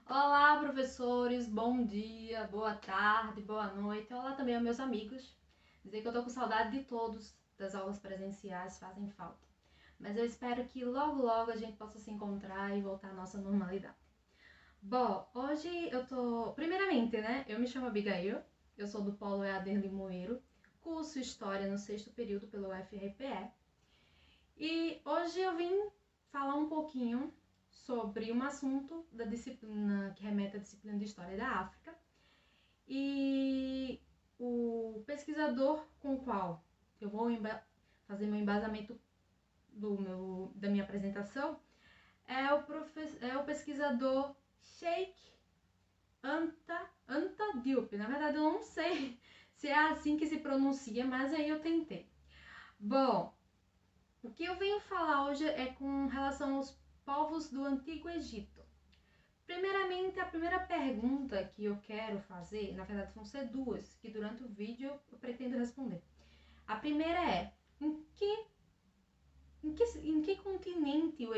Olá, professores, bom dia, boa tarde, boa noite. Olá também aos meus amigos. Dizer que eu tô com saudade de todos, das aulas presenciais fazem falta. Mas eu espero que logo a gente possa se encontrar e voltar à nossa normalidade. Bom, hoje eu tô. Primeiramente, né? Eu me chamo Abigail, eu sou do Polo EAD Limoeiro, curso História no sexto período pelo UFRPE. E hoje eu vim falar um pouquinho sobre um assunto da disciplina que remete à disciplina de História da África. E o pesquisador com o qual eu vou fazer meu embasamento da minha apresentação é o pesquisador Sheikh Anta Diop. Na verdade, eu não sei se é assim que se pronuncia, mas aí eu tentei. Bom, o que eu venho falar hoje é com relação aos povos do Antigo Egito. Primeiramente, a primeira pergunta que eu quero fazer, na verdade vão ser duas, que durante o vídeo eu pretendo responder. A primeira é, em que continente o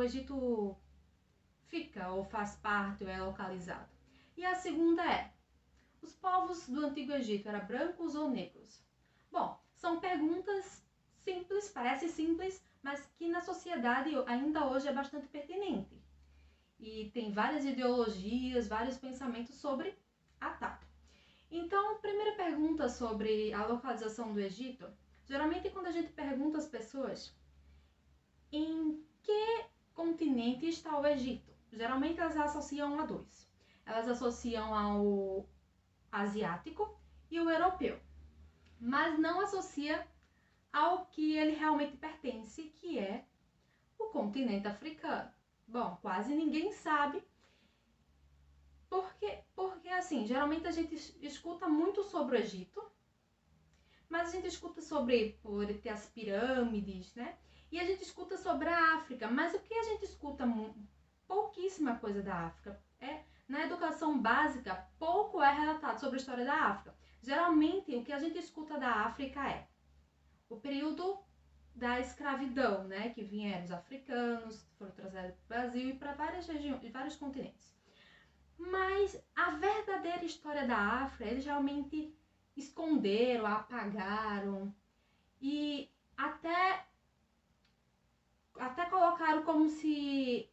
Egito fica, ou faz parte, ou é localizado? E a segunda é, os povos do Antigo Egito eram brancos ou negros? Bom, são perguntas simples, parece simples, mas que na sociedade ainda hoje é bastante pertinente. E tem várias ideologias, vários pensamentos sobre a tal. Então, primeira pergunta sobre a localização do Egito. Geralmente, quando a gente pergunta às pessoas em que continente está o Egito, geralmente elas associam a dois. Elas associam ao asiático e o europeu, mas não associa ao que ele realmente pertence, que é o continente africano. Bom, quase ninguém sabe, porque assim, geralmente a gente escuta muito sobre o Egito, mas a gente escuta sobre por ter as pirâmides, né? E a gente escuta sobre a África, mas o que a gente escuta pouquíssima coisa da África. Na educação básica, pouco é relatado sobre a história da África. Geralmente, o que a gente escuta da África é o período da escravidão, né? Que vieram os africanos, foram trazidos para o Brasil e para várias regiões, vários continentes. Mas a verdadeira história da África, eles realmente esconderam, apagaram e até colocaram como se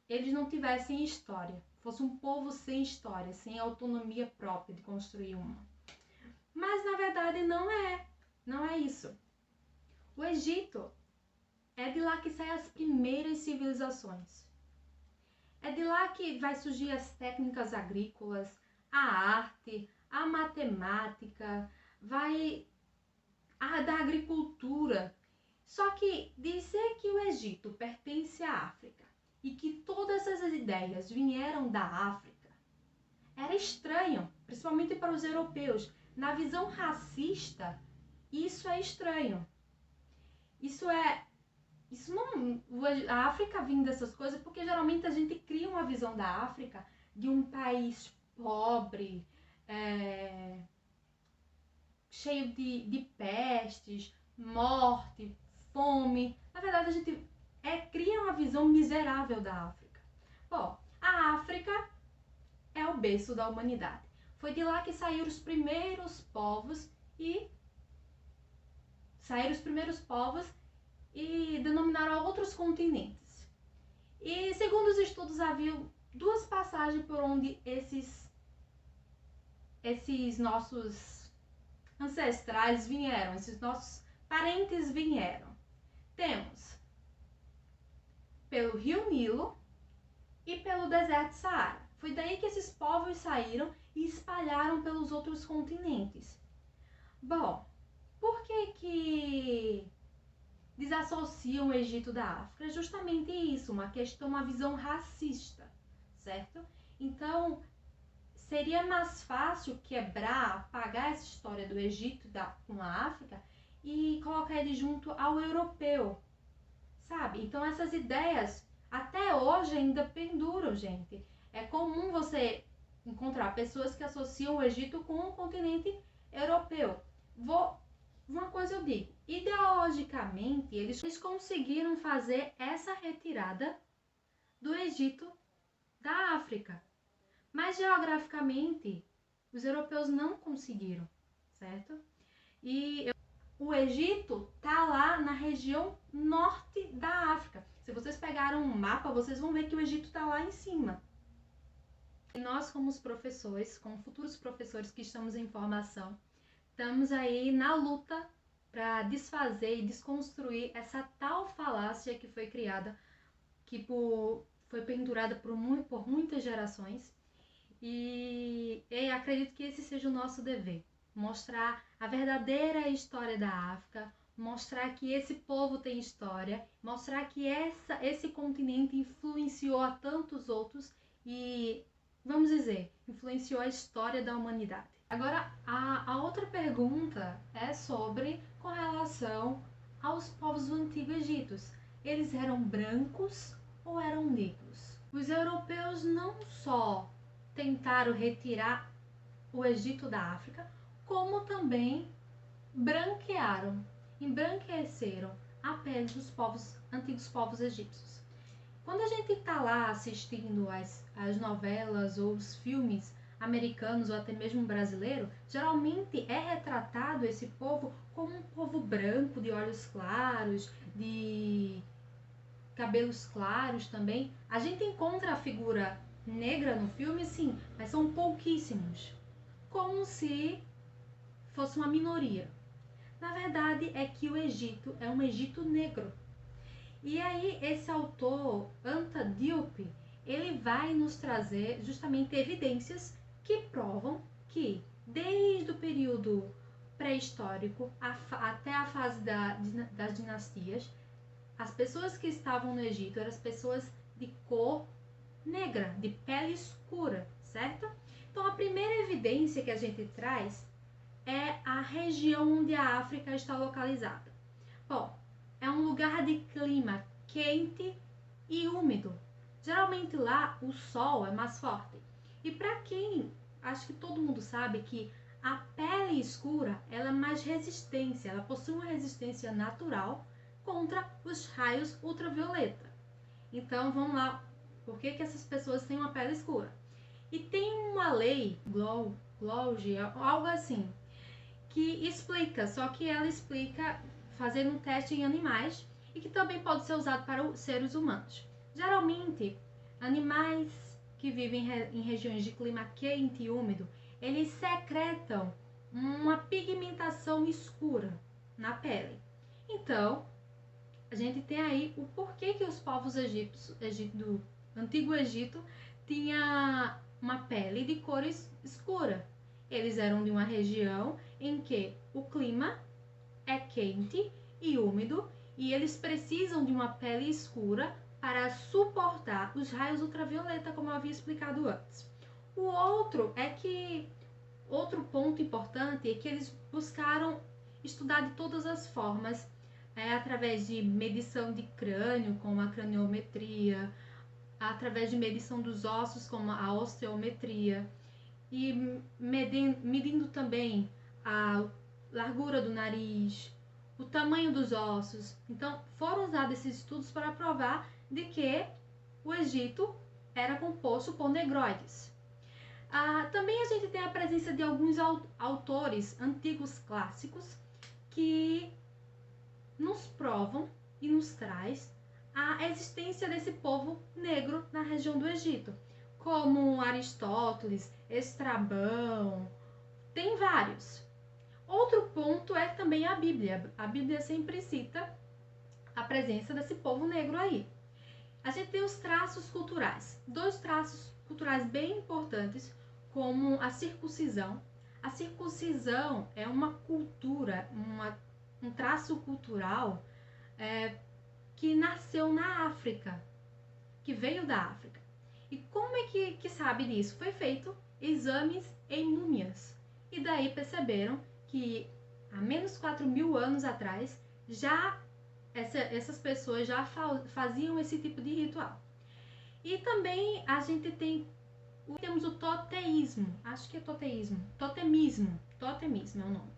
eles não tivessem história, fosse um povo sem história, sem autonomia própria de construir uma. Mas na verdade não é isso. O Egito é de lá que saem as primeiras civilizações. É de lá que vai surgir as técnicas agrícolas, a arte, a matemática, da agricultura. Só que dizer que o Egito pertence à África e que todas essas ideias vieram da África era estranho, principalmente para os europeus. Na visão racista, isso é estranho. Isso não, a África vem dessas coisas porque geralmente a gente cria uma visão da África de um país pobre, cheio de pestes, morte, fome. Na verdade, a gente cria uma visão miserável da África. Bom, a África é o berço da humanidade. Foi de lá que saíram os primeiros povos e denominaram outros continentes. E segundo os estudos, havia duas passagens por onde esses nossos ancestrais vieram, esses nossos parentes vieram. Temos pelo Rio Nilo e pelo deserto Saara. Foi daí que esses povos saíram e espalharam pelos outros continentes. Bom, por que desassociam o Egito da África? É justamente isso, uma visão racista, certo? Então, seria mais fácil quebrar, apagar essa história do Egito com a África e colocar ele junto ao europeu, sabe? Então, essas ideias até hoje ainda penduram, gente. É comum você encontrar pessoas que associam o Egito com o continente europeu. Uma coisa eu digo, ideologicamente eles conseguiram fazer essa retirada do Egito da África. Mas geograficamente, os europeus não conseguiram, certo? E o Egito tá lá na região norte da África. Se vocês pegaram um mapa, vocês vão ver que o Egito tá lá em cima. E nós, como os professores, como futuros professores que estamos em formação, estamos aí na luta para desfazer e desconstruir essa tal falácia que foi criada, que foi pendurada por muitas gerações. E acredito que esse seja o nosso dever. Mostrar a verdadeira história da África, mostrar que esse povo tem história, mostrar que esse continente influenciou a tantos outros e, vamos dizer, influenciou a história da humanidade. Agora, a outra pergunta é com relação aos povos do Antigo Egito. Eles eram brancos ou eram negros? Os europeus não só tentaram retirar o Egito da África, como também embranqueceram a pele dos antigos povos egípcios. Quando a gente está lá assistindo as novelas ou os filmes americanos ou até mesmo brasileiro, geralmente é retratado esse povo como um povo branco, de olhos claros, de cabelos claros também. A gente encontra a figura negra no filme, sim, mas são pouquíssimos, como se fosse uma minoria. Na verdade, é que o Egito é um Egito negro. E aí, esse autor, Anta Diop, ele vai nos trazer justamente evidências que provam que, desde o período pré-histórico até a fase das dinastias, as pessoas que estavam no Egito eram as pessoas de cor negra, de pele escura, certo? Então, a primeira evidência que a gente traz é a região onde a África está localizada. Bom, é um lugar de clima quente e úmido. Geralmente lá o sol é mais forte. E para quem, acho que todo mundo sabe que a pele escura ela é mais resistente, ela possui uma resistência natural contra os raios ultravioleta. Então vamos lá, por que essas pessoas têm uma pele escura? E tem uma lei, Glouge, algo assim, que explica, só que ela explica fazendo um teste em animais e que também pode ser usado para os seres humanos. Geralmente, animais que vivem em regiões de clima quente e úmido, eles secretam uma pigmentação escura na pele. Então, a gente tem aí o porquê que os povos do Antigo Egito tinha uma pele de cor escura. Eles eram de uma região em que o clima é quente e úmido e eles precisam de uma pele escura para suportar os raios ultravioleta, como eu havia explicado antes. Outro ponto importante é que eles buscaram estudar de todas as formas, através de medição de crânio, como a craniometria, através de medição dos ossos, como a osteometria, e medindo também a largura do nariz, o tamanho dos ossos. Então, foram usados esses estudos para provar de que o Egito era composto por negroides. Também a gente tem a presença de alguns autores antigos clássicos que nos provam e nos traz a existência desse povo negro na região do Egito, como Aristóteles, Estrabão, tem vários. Outro ponto é também a Bíblia. A Bíblia sempre cita a presença desse povo negro aí. A gente tem os traços culturais. Dois traços culturais bem importantes, como a circuncisão. A circuncisão é uma cultura, um traço cultural que nasceu na África, que veio da África. E como é que sabe disso? Foi feito exames em múmias. E daí perceberam que há menos 4.000 anos atrás, essas pessoas já faziam esse tipo de ritual. E também a gente temos o toteísmo, acho que é totemismo é o nome.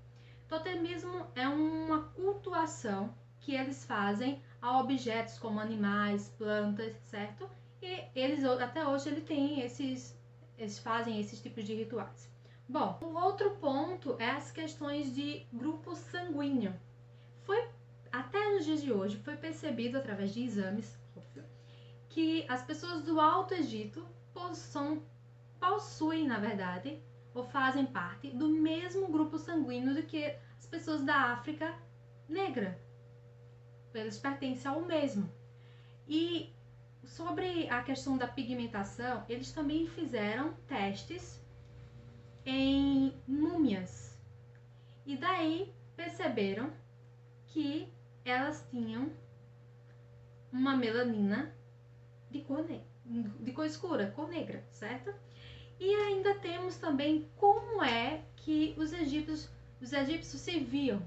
Totemismo é uma cultuação que eles fazem a objetos como animais, plantas, certo? e eles até hoje eles fazem esses tipos de rituais. Bom, o outro ponto é as questões de grupo sanguíneo. Até nos dias de hoje, foi percebido através de exames, óbvio, que as pessoas do Alto Egito possuem, na verdade, ou fazem parte do mesmo grupo sanguíneo do que as pessoas da África negra. Eles pertencem ao mesmo. E sobre a questão da pigmentação, eles também fizeram testes em múmias. E daí perceberam que elas tinham uma melanina de cor escura, cor negra, certo? E ainda temos também como é que os egípcios se viam.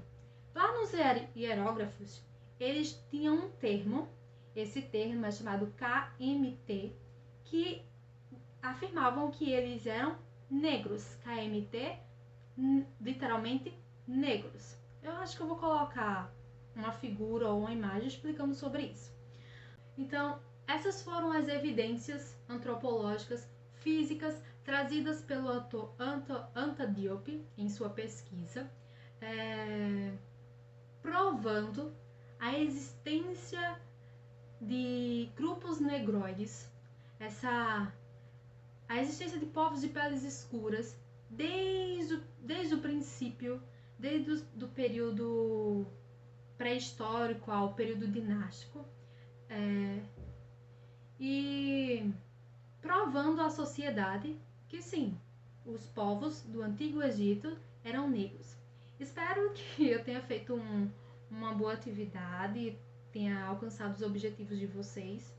Lá nos hierógrafos, eles tinham um termo, esse termo é chamado KMT, que afirmavam que eles eram negros. KMT, literalmente negros. Eu acho que eu vou colocar uma figura ou uma imagem explicando sobre isso. Então, essas foram as evidências antropológicas, físicas, trazidas pelo Anta Diop em sua pesquisa, provando a existência de grupos negroides, a existência de povos de peles escuras desde o princípio, desde o período pré-histórico ao período dinástico, e provando à sociedade que sim, os povos do Antigo Egito eram negros. Espero que eu tenha feito uma boa atividade, tenha alcançado os objetivos de vocês.